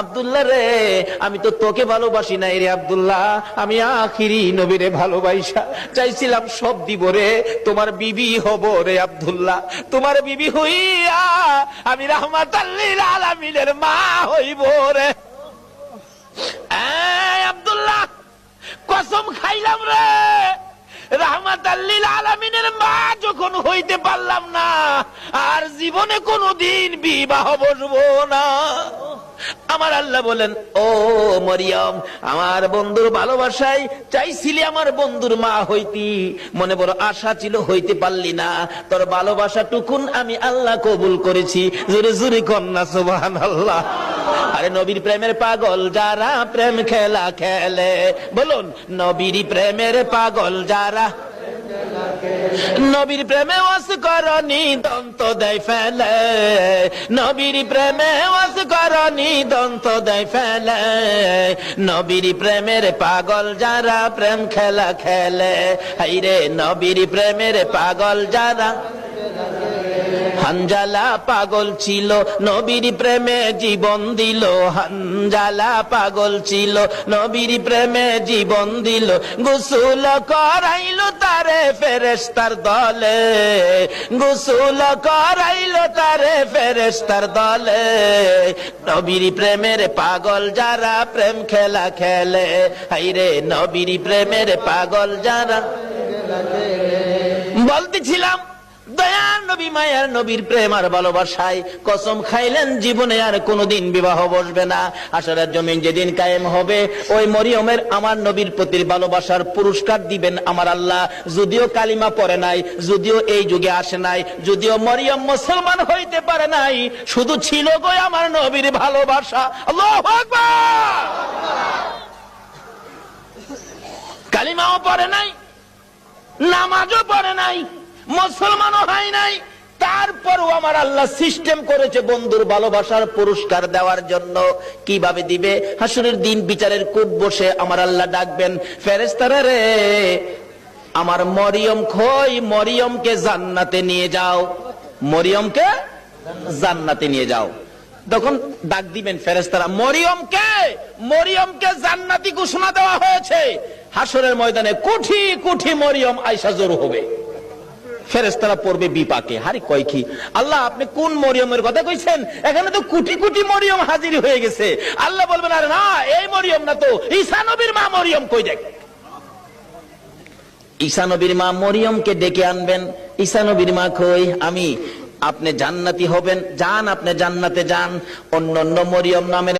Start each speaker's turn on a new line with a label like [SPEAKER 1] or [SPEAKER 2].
[SPEAKER 1] আব্দুল্লাহ রে, আমি তো তোকে ভালোবাসি নাই রে আব্দুল্লাহ, আমি আখিরি নবীরে ভালোবাসা চাইছিলাম সব দিব রে, তোমার বিবি হব রে আব্দুল্লাহ, তোমার বিবি হইয়া আমি রাহমাতাল লিল আলামিনের মা হইব রে। আব্দুল্লাহ, কসম খাইলাম রে, রাহমাতাল লিল আলামিনের মা যখন হইতে পারলাম না, আর জীবনে কোনদিন বিবাহ বসবো না। আমার আল্লাহ বলেন, ও মরিয়ম, আমার বন্ধুর ভালোবাসায় চাইছিলি আমার বন্ধুর মা হইতি, মনে বড় আশা ছিল, হইতে পারলি না, তোর ভালোবাসা টুকুন আমি আল্লাহ কবুল করেছি। জোরে জোরে কন্যা সুবহানাল্লাহ। আরে নবীর প্রেমের পাগল যারা প্রেম খেলা খেলে, বলুন নবীর প্রেমের পাগল যারা, নবীর প্রেমে ওয়াস করনি দন্ত দেয় ফেলে, নবীর প্রেমে ওয়াস করনি দন্ত দেয় ফেলে, নবীর প্রেমের পাগল যারা প্রেম খেলা খেলে, হাইরে নবীর প্রেমের পাগল যারা। হানজালা পাগল ছিল নবীর প্রেমে জীবন দিল, হানজালা পাগল ছিল নবীর প্রেমে জীবন দিল, গোসল করাইল তারে ফেরেশতার দলে, গোসল করাইল তারে ফেরেশতার দলে, নবীর প্রেমের পাগল যারা প্রেম খেলা খেলে, হাইরে নবীর প্রেমের পাগল যারা। বলতেছিলাম দয়ার নবী মায়ার নবীর প্রেম আর ভালোবাসায় কসম খাইলেন জীবনে আর কোনদিন বিবাহ বসবে না। আসরের জমিন যেদিন কায়েম হবে, ওই মরিয়মের আমার নবীর প্রতি ভালোবাসার পুরস্কার দিবেন আমার আল্লাহ। যদিও কালিমা পড়ে নাই, যদিও এই যুগে আসে নাই, যদিও মরিয়ম মুসলমান হইতে পারে নাই, শুধু ছিল গো আমার নবীর ভালোবাসা। আল্লাহু আকবার। কালিমাও পড়ে নাই, নামাজও পড়ে নাই, মুসলমানও হয় নাই, তারপরও আমার আল্লাহ সিস্টেম করেছে বন্ধুর ভালোবাসার পুরস্কার দেওয়ার জন্য। কিভাবে দিবে? হাসরের দিন বিচারের কোর্ট বসে আমার আল্লাহ ডাকবেন, ফেরেশতারা রে, আমার মরিয়ম কই, মরিয়মকে জান্নাতে নিয়ে যাও, মরিয়মকে জান্নাতে নিয়ে যাও। তখন ডাক দিবেন ফেরেশতারা, মরিয়মকে, মরিয়মকে জান্নাতি ঘোষণা দেওয়া হয়েছে। হাসরের ময়দানে কোটি কোটি মরিয়ম আয়েশা জড়ো হবে, ফেরেশতারা পড়বে বিপাকে, হারি কয় কি আল্লাহ আপনি কোন মরিয়মের কথা কইছেন? এখানে তো কোটি কোটি মরিয়ম হাজির হয়ে গেছে। আল্লাহ বলবেন, আরে না, এই মরিয়ম না তো, ঈসা নবীর মা মরিয়ম কই দেখ। ঈসা নবীর মা মরিয়মকে ডেকে আনবেন, ঈসা নবীর মা কই, আমি, আপনি জান্নাতি হবেন, যান আপনি জান্নাতে যান। অন্য অন্য মরিয়ম নামের